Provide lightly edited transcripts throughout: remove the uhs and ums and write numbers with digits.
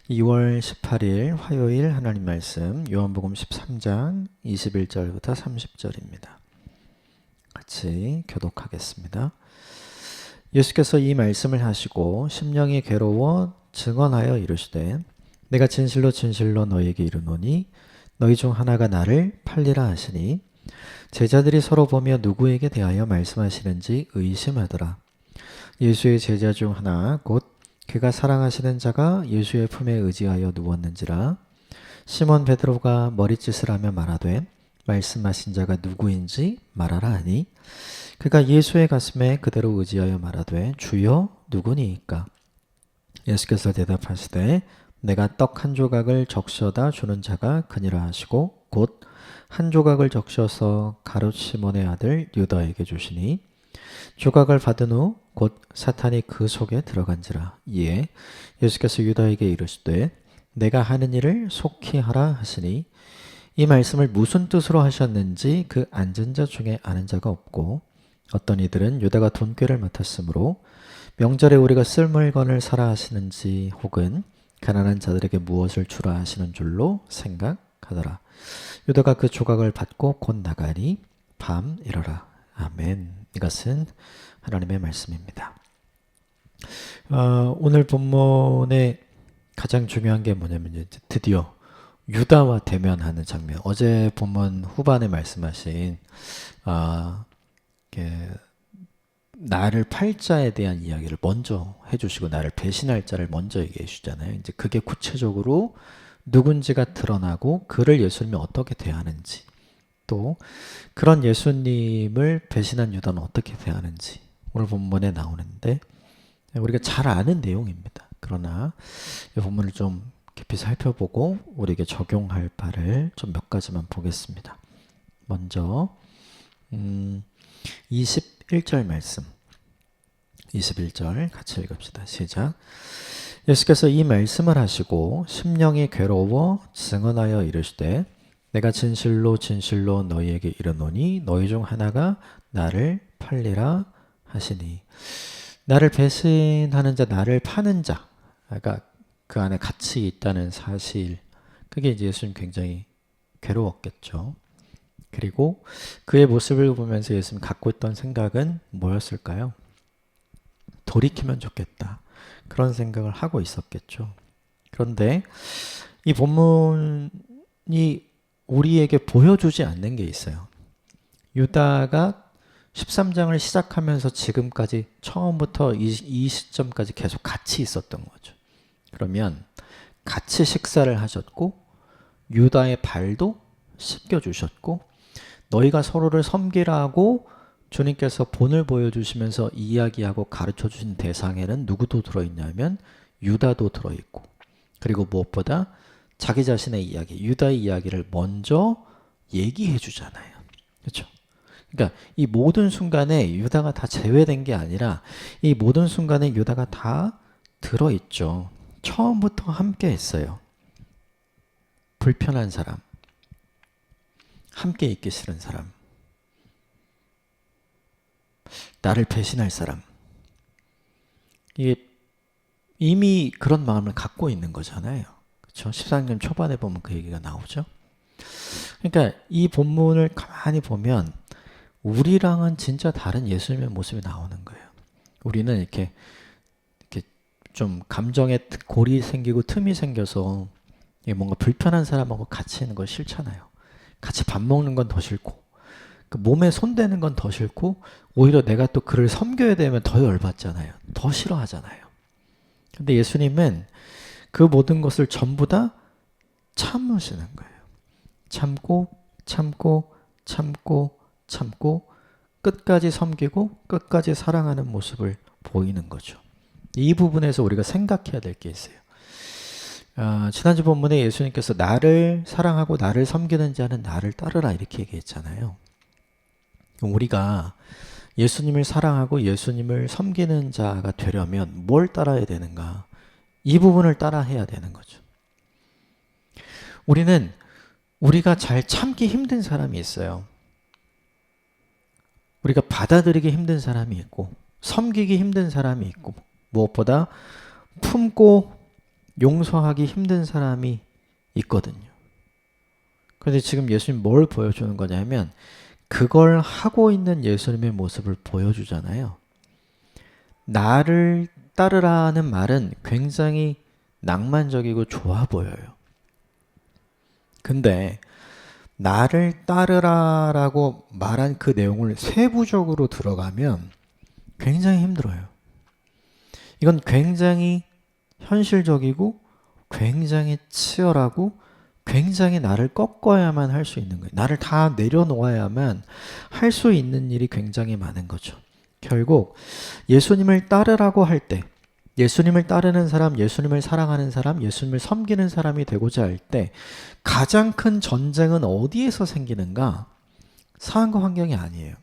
2월 18일 화요일 하나님 말씀 요한복음 13장 21절부터 30절입니다. 같이 교독하겠습니다. 예수께서 이 말씀을 하시고 심령이 괴로워 증언하여 이르시되 내가 진실로 진실로 너희에게 이르노니 너희 중 하나가 나를 팔리라 하시니 제자들이 서로 보며 누구에게 대하여 말씀하시는지 의심하더라. 예수의 제자 중 하나 곧 그가 사랑하시는 자가 예수의 품에 의지하여 누웠는지라. 시몬 베드로가 머리짓을 하며 말하되 말씀하신 자가 누구인지 말하라 하니 그가 예수의 가슴에 그대로 의지하여 말하되 주여 누구니이까. 예수께서 대답하시되 내가 떡 한 조각을 적셔다 주는 자가 그니라 하시고 곧 한 조각을 적셔서 가룟 시몬의 아들 유다에게 주시니 조각을 받은 후 곧 사탄이 그 속에 들어간지라. 이에 예수께서 유다에게 이르시되 내가 하는 일을 속히 하라 하시니 이 말씀을 무슨 뜻으로 하셨는지 그 앉은 자 중에 아는 자가 없고 어떤 이들은 유다가 돈꾀를 맡았으므로 명절에 우리가 쓸 물건을 사라 하시는지 혹은 가난한 자들에게 무엇을 주라 하시는 줄로 생각하더라. 유다가 그 조각을 받고 곧 나가니 밤이러라. 아멘. 이것은 하나님의 말씀입니다. 오늘 본문의 가장 중요한 게 뭐냐면 드디어 유다와 대면하는 장면. 어제 본문 후반에 말씀하신 나를 팔 자에 대한 이야기를 먼저 해주시고 나를 배신할 자를 먼저 얘기해 주잖아요. 이제 그게 구체적으로 누군지가 드러나고 그를 예수님이 어떻게 대하는지 또 그런 예수님을 배신한 유다는 어떻게 대하는지 오늘 본문에 나오는데 우리가 잘 아는 내용입니다. 그러나 이 본문을 좀 깊이 살펴보고 우리에게 적용할 바를 좀 몇 가지만 보겠습니다. 먼저 21절 말씀 21절 같이 읽읍시다. 시작. 예수께서 이 말씀을 하시고 심령이 괴로워 증언하여 이르시되 내가 진실로 진실로 너희에게 이르노니 너희 중 하나가 나를 팔리라 하시니 나를 배신하는 자, 나를 파는 자, 그러니까 그 안에 같이 있다는 사실, 그게 이제 예수님 굉장히 괴로웠겠죠. 그리고 그의 모습을 보면서 예수님 갖고 있던 생각은 뭐였을까요? 돌이키면 좋겠다. 그런 생각을 하고 있었겠죠. 그런데 이 본문이 우리에게 보여주지 않는 게 있어요. 유다가 13장을 시작하면서 지금까지 처음부터 이 시점까지 계속 같이 있었던 거죠. 그러면 같이 식사를 하셨고 유다의 발도 씻겨주셨고 너희가 서로를 섬기라고 주님께서 본을 보여주시면서 이야기하고 가르쳐주신 대상에는 누구도 들어있냐면 유다도 들어있고 그리고 무엇보다 자기 자신의 이야기, 유다의 이야기를 먼저 얘기해 주잖아요. 그렇죠? 그러니까 이 모든 순간에 유다가 다 제외된 게 아니라 이 모든 순간에 유다가 다 들어있죠. 처음부터 함께 했어요. 불편한 사람, 함께 있기 싫은 사람, 나를 배신할 사람. 이게 이미 그런 마음을 갖고 있는 거잖아요. 그렇죠? 14장 초반에 보면 그 얘기가 나오죠. 그러니까 이 본문을 가만히 보면 우리랑은 진짜 다른 예수님의 모습이 나오는 거예요. 우리는 이렇게 좀 감정에 골이 생기고 틈이 생겨서 뭔가 불편한 사람하고 같이 있는 거 싫잖아요. 같이 밥 먹는 건 더 싫고 그 몸에 손대는 건 더 싫고 오히려 내가 또 그를 섬겨야 되면 더 열받잖아요. 더 싫어하잖아요. 근데 예수님은 그 모든 것을 전부 다 참으시는 거예요. 참고 참고 참고 참고 끝까지 섬기고 끝까지 사랑하는 모습을 보이는 거죠. 이 부분에서 우리가 생각해야 될 게 있어요. 지난주 본문에 예수님께서 나를 사랑하고 나를 섬기는 자는 나를 따르라 이렇게 얘기했잖아요. 우리가 예수님을 사랑하고 예수님을 섬기는 자가 되려면 뭘 따라야 되는가? 이 부분을 따라해야 되는 거죠. 우리가 잘 참기 힘든 사람이 있어요. 우리가 받아들이기 힘든 사람이 있고 섬기기 힘든 사람이 있고 무엇보다 품고 용서하기 힘든 사람이 있거든요. 그런데 지금 예수님 뭘 보여주는 거냐면 그걸 하고 있는 예수님의 모습을 보여주잖아요. 나를 따르라는 말은 굉장히 낭만적이고 좋아 보여요. 근데 나를 따르라라고 말한 그 내용을 세부적으로 들어가면 굉장히 힘들어요. 이건 굉장히 현실적이고 굉장히 치열하고 굉장히 나를 꺾어야만 할 수 있는 거예요. 나를 다 내려놓아야만 할 수 있는 일이 굉장히 많은 거죠. 결국 예수님을 따르라고 할 때, 예수님을 따르는 사람, 예수님을 사랑하는 사람, 예수님을 섬기는 사람이 되고자 할 때 가장 큰 전쟁은 어디에서 생기는가? 상황과 환경이 아니에요.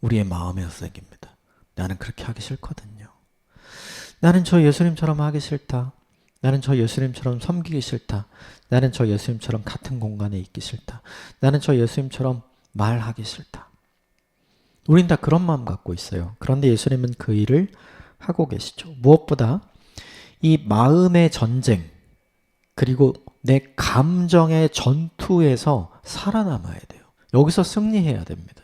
우리의 마음에서 생깁니다. 나는 그렇게 하기 싫거든요. 나는 저 예수님처럼 하기 싫다. 나는 저 예수님처럼 섬기기 싫다. 나는 저 예수님처럼 같은 공간에 있기 싫다. 나는 저 예수님처럼 말하기 싫다. 우린 다 그런 마음 갖고 있어요. 그런데 예수님은 그 일을 하고 계시죠. 무엇보다 이 마음의 전쟁 그리고 내 감정의 전투에서 살아남아야 돼요. 여기서 승리해야 됩니다.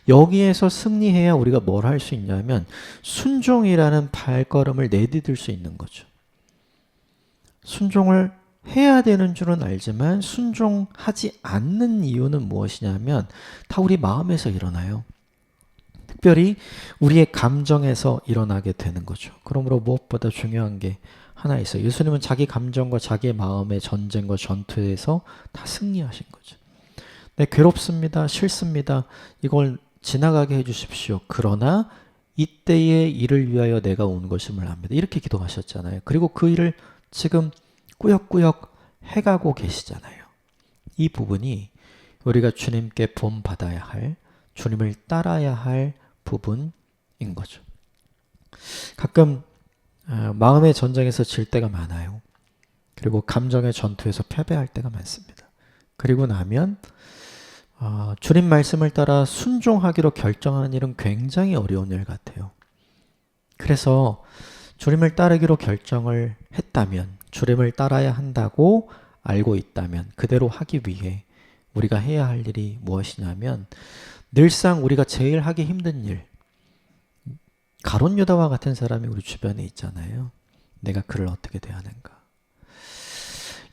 여기에서 승리해야 우리가 뭘 할 수 있냐면 순종이라는 발걸음을 내디딜 수 있는 거죠. 순종을 해야 되는 줄은 알지만 순종하지 않는 이유는 무엇이냐면 다 우리 마음에서 일어나요. 특별히 우리의 감정에서 일어나게 되는 거죠. 그러므로 무엇보다 중요한 게 하나 있어요. 예수님은 자기 감정과 자기 마음의 전쟁과 전투에서 다 승리하신 거죠. 네, 괴롭습니다. 싫습니다. 이걸 지나가게 해주십시오. 그러나 이때의 일을 위하여 내가 온 것임을 압니다. 이렇게 기도하셨잖아요. 그리고 그 일을 지금 꾸역꾸역 해가고 계시잖아요. 이 부분이 우리가 주님께 본받아야 할, 주님을 따라야 할 부분인 거죠. 가끔 마음의 전쟁에서 질 때가 많아요. 그리고 감정의 전투에서 패배할 때가 많습니다. 그리고 나면 주님 말씀을 따라 순종하기로 결정하는 일은 굉장히 어려운 일 같아요. 그래서 주님을 따르기로 결정을 했다면, 주님을 따라야 한다고 알고 있다면 그대로 하기 위해 우리가 해야 할 일이 무엇이냐면 늘상 우리가 제일 하기 힘든 일, 가룟 유다와 같은 사람이 우리 주변에 있잖아요. 내가 그를 어떻게 대하는가.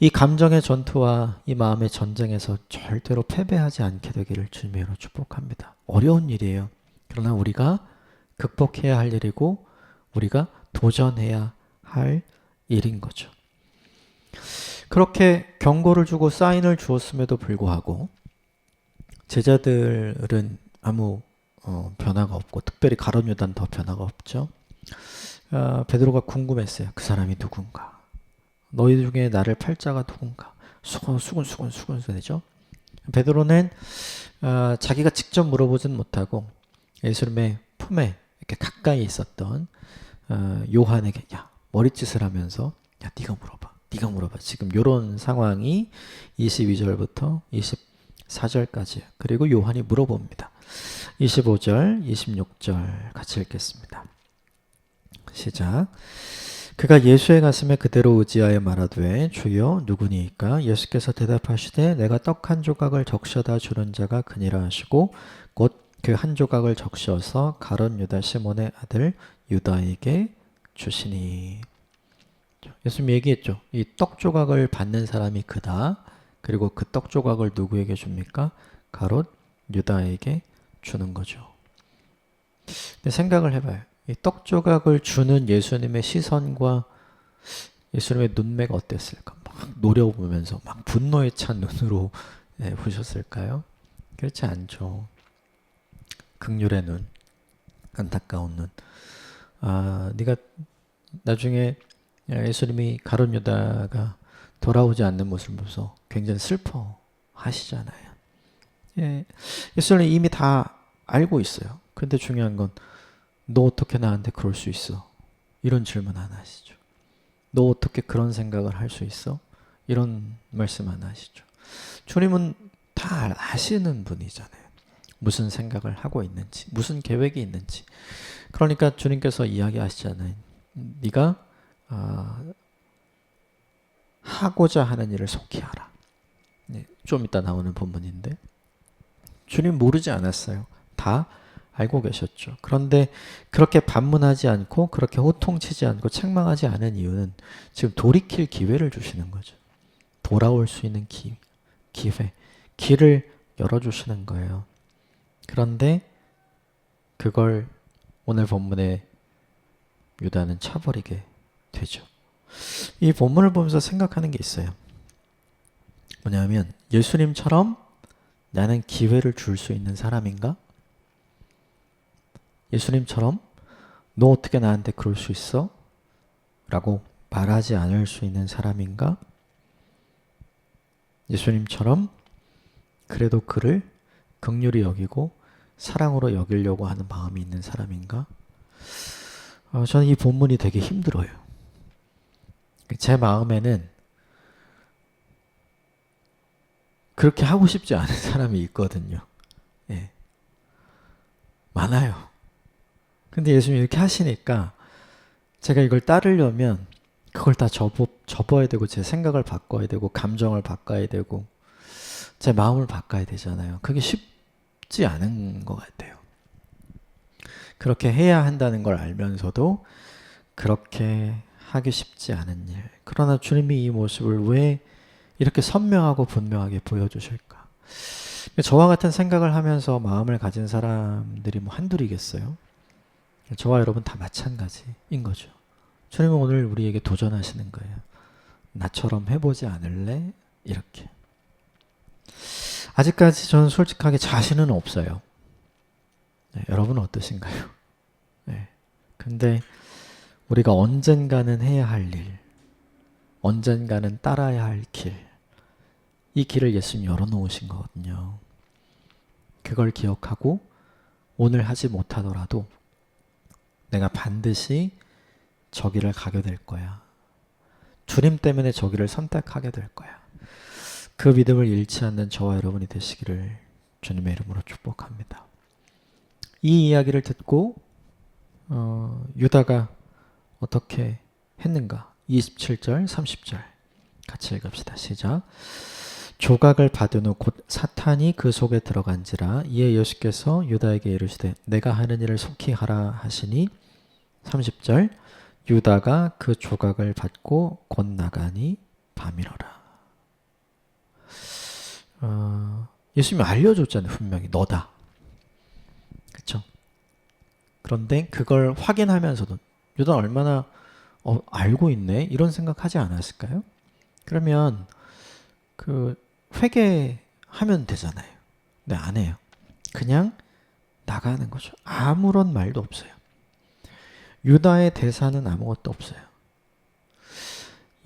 이 감정의 전투와 이 마음의 전쟁에서 절대로 패배하지 않게 되기를 주님으로 축복합니다. 어려운 일이에요. 그러나 우리가 극복해야 할 일이고 우리가 도전해야 할 일인 거죠. 그렇게 경고를 주고 사인을 주었음에도 불구하고 제자들은 아무 변화가 없고 특별히 가룟 유다는 더 변화가 없죠. 베드로가 궁금했어요. 그 사람이 누군가? 너희 중에 나를 팔 자가 누군가? 수군수군되죠. 베드로는 자기가 직접 물어보진 못하고 예수님의 품에 이렇게 가까이 있었던 요한에게 야 머리짓을 하면서 야 네가 물어봐. 지금 이런 상황이 22절부터 24절까지 그리고 요한이 물어봅니다. 25절, 26절 같이 읽겠습니다. 시작. 그가 예수의 가슴에 그대로 의지하여 말하되 주여 누구니이까? 예수께서 대답하시되 내가 떡 한 조각을 적셔다 주는 자가 그니라 하시고 곧 그 한 조각을 적셔서 가룟 유다 시몬의 아들 유다에게 주시니. 예수님 얘기했죠. 이 떡 조각을 받는 사람이 그다. 그리고 그 떡 조각을 누구에게 줍니까? 가롯 유다에게 주는 거죠. 근데 생각을 해봐요. 이 떡 조각을 주는 예수님의 시선과 예수님의 눈매가 어땠을까? 막 노려보면서 막 분노에 찬 눈으로 보셨을까요? 그렇지 않죠. 긍휼의 눈, 안타까운 눈. 네가 나중에 예수님이 가룟 유다가 돌아오지 않는 모습을 보면서 굉장히 슬퍼하시잖아요. 예수님은 이미 다 알고 있어요. 근데 중요한 건 너 어떻게 나한테 그럴 수 있어? 이런 질문 안 하시죠. 너 어떻게 그런 생각을 할 수 있어? 이런 말씀 안 하시죠. 주님은 다 아시는 분이잖아요. 무슨 생각을 하고 있는지, 무슨 계획이 있는지. 그러니까 주님께서 이야기하시잖아요. 네가 하고자 하는 일을 속히 하라. 네, 좀 이따 나오는 본문인데 주님 모르지 않았어요. 다 알고 계셨죠. 그런데 그렇게 반문하지 않고 그렇게 호통치지 않고 책망하지 않은 이유는 지금 돌이킬 기회를 주시는 거죠. 돌아올 수 있는 기회, 길을 열어주시는 거예요. 그런데 그걸 오늘 본문에 유다는 차버리게 되죠. 이 본문을 보면서 생각하는 게 있어요. 뭐냐면 예수님처럼 나는 기회를 줄 수 있는 사람인가? 예수님처럼 너 어떻게 나한테 그럴 수 있어? 라고 말하지 않을 수 있는 사람인가? 예수님처럼 그래도 그를 긍휼히 여기고 사랑으로 여기려고 하는 마음이 있는 사람인가? 저는 이 본문이 되게 힘들어요. 제 마음에는 그렇게 하고 싶지 않은 사람이 있거든요. 예. 많아요. 근데 예수님이 이렇게 하시니까 제가 이걸 따르려면 그걸 다 접어야 되고 제 생각을 바꿔야 되고 감정을 바꿔야 되고 제 마음을 바꿔야 되잖아요. 그게 쉽지 않은 것 같아요. 그렇게 해야 한다는 걸 알면서도 그렇게 하기 쉽지 않은 일. 그러나 주님이 이 모습을 왜 이렇게 선명하고 분명하게 보여주실까? 저와 같은 생각을 하면서 마음을 가진 사람들이 뭐 한둘이겠어요? 저와 여러분 다 마찬가지인 거죠. 주님은 오늘 우리에게 도전하시는 거예요. 나처럼 해보지 않을래? 이렇게. 아직까지 저는 솔직하게 자신은 없어요. 네, 여러분은 어떠신가요? 네. 근데 우리가 언젠가는 해야 할 일, 언젠가는 따라야 할 길, 이 길을 예수님이 열어놓으신 거거든요. 그걸 기억하고 오늘 하지 못하더라도 내가 반드시 저 길을 가게 될 거야. 주님 때문에 저 길을 선택하게 될 거야. 그 믿음을 잃지 않는 저와 여러분이 되시기를 주님의 이름으로 축복합니다. 이 이야기를 듣고 유다가 어떻게 했는가? 27절, 30절 같이 읽읍시다. 시작. 조각을 받은 후 곧 사탄이 그 속에 들어간지라. 이에 예수께서 유다에게 이르시되 내가 하는 일을 속히 하라 하시니 30절 유다가 그 조각을 받고 곧 나가니 밤이러라. 예수님이 알려줬잖아요. 분명히 너다. 그렇죠? 그런데 그걸 확인하면서도 유다는 얼마나 알고 있네 이런 생각하지 않았을까요? 그러면 그 회개하면 되잖아요. 근데 안 해요. 그냥 나가는 거죠. 아무런 말도 없어요. 유다의 대사는 아무것도 없어요.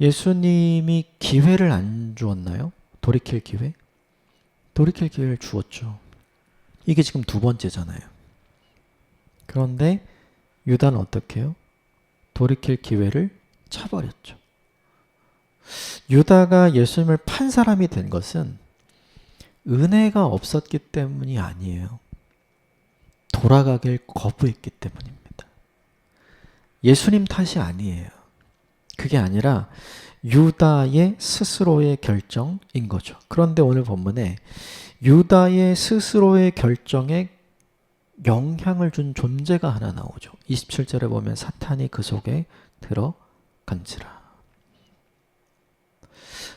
예수님이 기회를 안 주었나요? 돌이킬 기회? 돌이킬 기회를 주었죠. 이게 지금 두 번째잖아요. 그런데 유다는 어떻게 해요? 돌이킬 기회를 차버렸죠. 유다가 예수님을 판 사람이 된 것은 은혜가 없었기 때문이 아니에요. 돌아가길 거부했기 때문입니다. 예수님 탓이 아니에요. 그게 아니라 유다의 스스로의 결정인 거죠. 그런데 오늘 본문에 유다의 스스로의 결정에 영향을 준 존재가 하나 나오죠. 27절에 보면 사탄이 그 속에 들어간지라.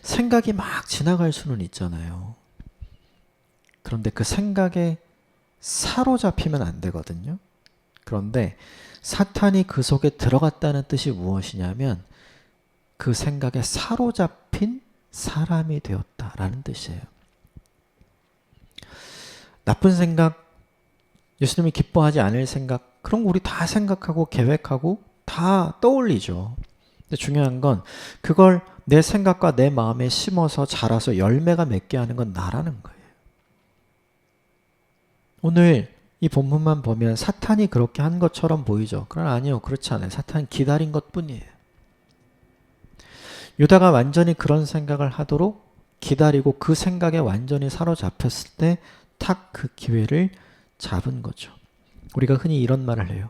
생각이 막 지나갈 수는 있잖아요. 그런데 그 생각에 사로잡히면 안 되거든요. 그런데 사탄이 그 속에 들어갔다는 뜻이 무엇이냐면 그 생각에 사로잡힌 사람이 되었다라는 뜻이에요. 나쁜 생각, 예수님이 기뻐하지 않을 생각, 그런 거 우리 다 생각하고 계획하고 다 떠올리죠. 근데 중요한 건 그걸 내 생각과 내 마음에 심어서 자라서 열매가 맺게 하는 건 나라는 거예요. 오늘 이 본문만 보면 사탄이 그렇게 한 것처럼 보이죠. 그러나 아니요. 그렇지 않아요. 사탄은 기다린 것뿐이에요. 유다가 완전히 그런 생각을 하도록 기다리고 그 생각에 완전히 사로잡혔을 때 탁 그 기회를 잡은 거죠. 우리가 흔히 이런 말을 해요.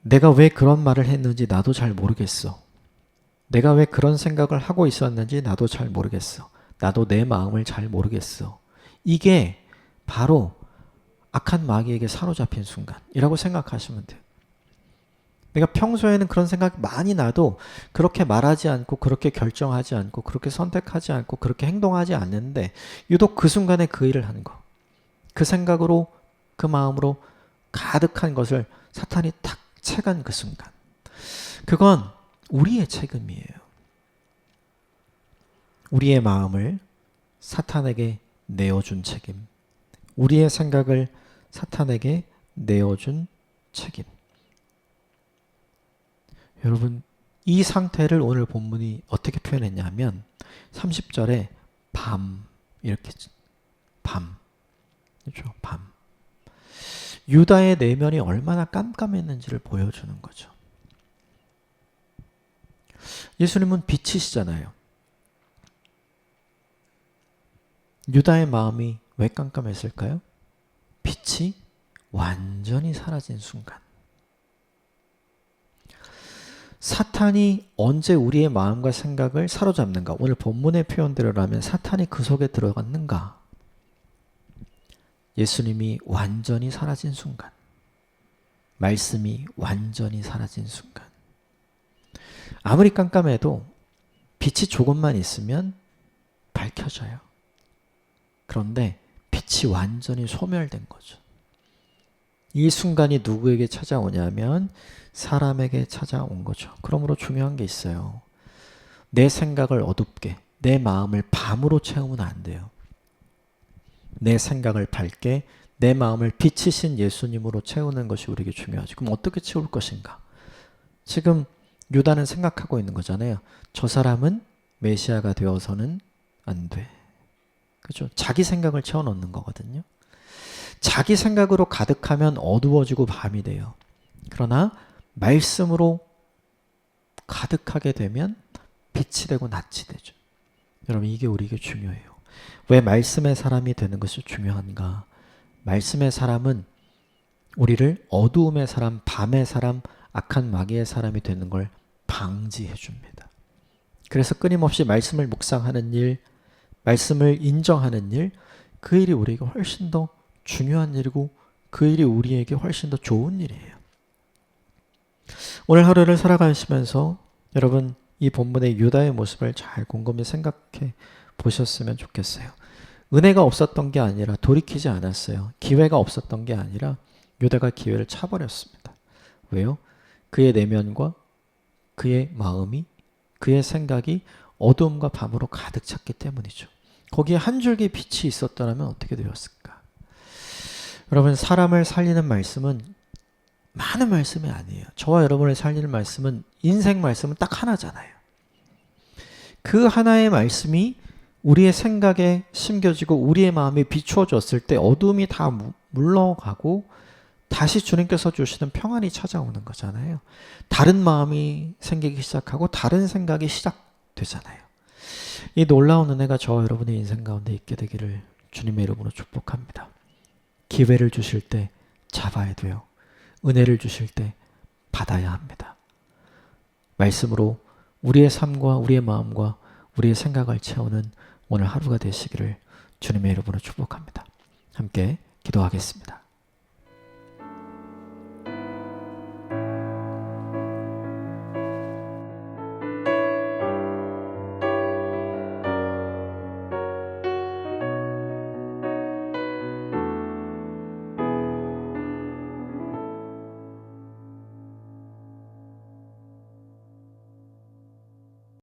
내가 왜 그런 말을 했는지 나도 잘 모르겠어. 내가 왜 그런 생각을 하고 있었는지 나도 잘 모르겠어. 나도 내 마음을 잘 모르겠어. 이게 바로 악한 마귀에게 사로잡힌 순간이라고 생각하시면 돼요. 내가 평소에는 그런 생각이 많이 나도 그렇게 말하지 않고 그렇게 결정하지 않고 그렇게 선택하지 않고 그렇게 행동하지 않는데 유독 그 순간에 그 일을 하는 거. 그 생각으로 그 마음으로 가득한 것을 사탄이 탁 채간 그 순간. 그건 우리의 책임이에요. 우리의 마음을 사탄에게 내어준 책임. 우리의 생각을 사탄에게 내어준 책임. 여러분, 이 상태를 오늘 본문이 어떻게 표현했냐면 30절에 밤 이렇게 밤. 그렇죠? 밤. 유다의 내면이 얼마나 깜깜했는지를 보여주는 거죠. 예수님은 빛이시잖아요. 유다의 마음이 왜 깜깜했을까요? 빛이 완전히 사라진 순간. 사탄이 언제 우리의 마음과 생각을 사로잡는가? 오늘 본문의 표현대로라면 사탄이 그 속에 들어갔는가? 예수님이 완전히 사라진 순간. 말씀이 완전히 사라진 순간. 아무리 깜깜해도 빛이 조금만 있으면 밝혀져요. 그런데 빛이 완전히 소멸된 거죠. 이 순간이 누구에게 찾아오냐면 사람에게 찾아온 거죠. 그러므로 중요한 게 있어요. 내 생각을 어둡게, 내 마음을 밤으로 채우면 안 돼요. 내 생각을 밝게, 내 마음을 빛이신 예수님으로 채우는 것이 우리에게 중요하죠. 그럼 어떻게 채울 것인가? 지금 유다는 생각하고 있는 거잖아요. 저 사람은 메시아가 되어서는 안 돼. 그렇죠? 자기 생각을 채워넣는 거거든요. 자기 생각으로 가득하면 어두워지고 밤이 돼요. 그러나 말씀으로 가득하게 되면 빛이 되고 낫이 되죠. 여러분, 이게 우리에게 중요해요. 왜 말씀의 사람이 되는 것이 중요한가? 말씀의 사람은 우리를 어두움의 사람, 밤의 사람, 악한 마귀의 사람이 되는 걸 방지해 줍니다. 그래서 끊임없이 말씀을 묵상하는 일, 말씀을 인정하는 일, 그 일이 우리에게 훨씬 더 중요한 일이고 그 일이 우리에게 훨씬 더 좋은 일이에요. 오늘 하루를 살아가시면서 여러분 이 본문의 유다의 모습을 잘 곰곰이 생각해 보셨으면 좋겠어요. 은혜가 없었던 게 아니라 돌이키지 않았어요. 기회가 없었던 게 아니라 유다가 기회를 차버렸습니다. 왜요? 그의 내면과 그의 마음이, 그의 생각이 어두움과 밤으로 가득 찼기 때문이죠. 거기에 한 줄기 빛이 있었더라면 어떻게 되었을까? 여러분, 사람을 살리는 말씀은 많은 말씀이 아니에요. 저와 여러분을 살리는 말씀은 인생 말씀은 딱 하나잖아요. 그 하나의 말씀이 우리의 생각에 심겨지고 우리의 마음에 비추어졌을 때 어둠이 다 물러가고 다시 주님께서 주시는 평안이 찾아오는 거잖아요. 다른 마음이 생기기 시작하고 다른 생각이 시작되잖아요. 이 놀라운 은혜가 저와 여러분의 인생 가운데 있게 되기를 주님의 이름으로 축복합니다. 기회를 주실 때 잡아야 돼요. 은혜를 주실 때 받아야 합니다. 말씀으로 우리의 삶과 우리의 마음과 우리의 생각을 채우는 오늘 하루가 되시기를 주님의 이름으로 축복합니다. 함께 기도하겠습니다.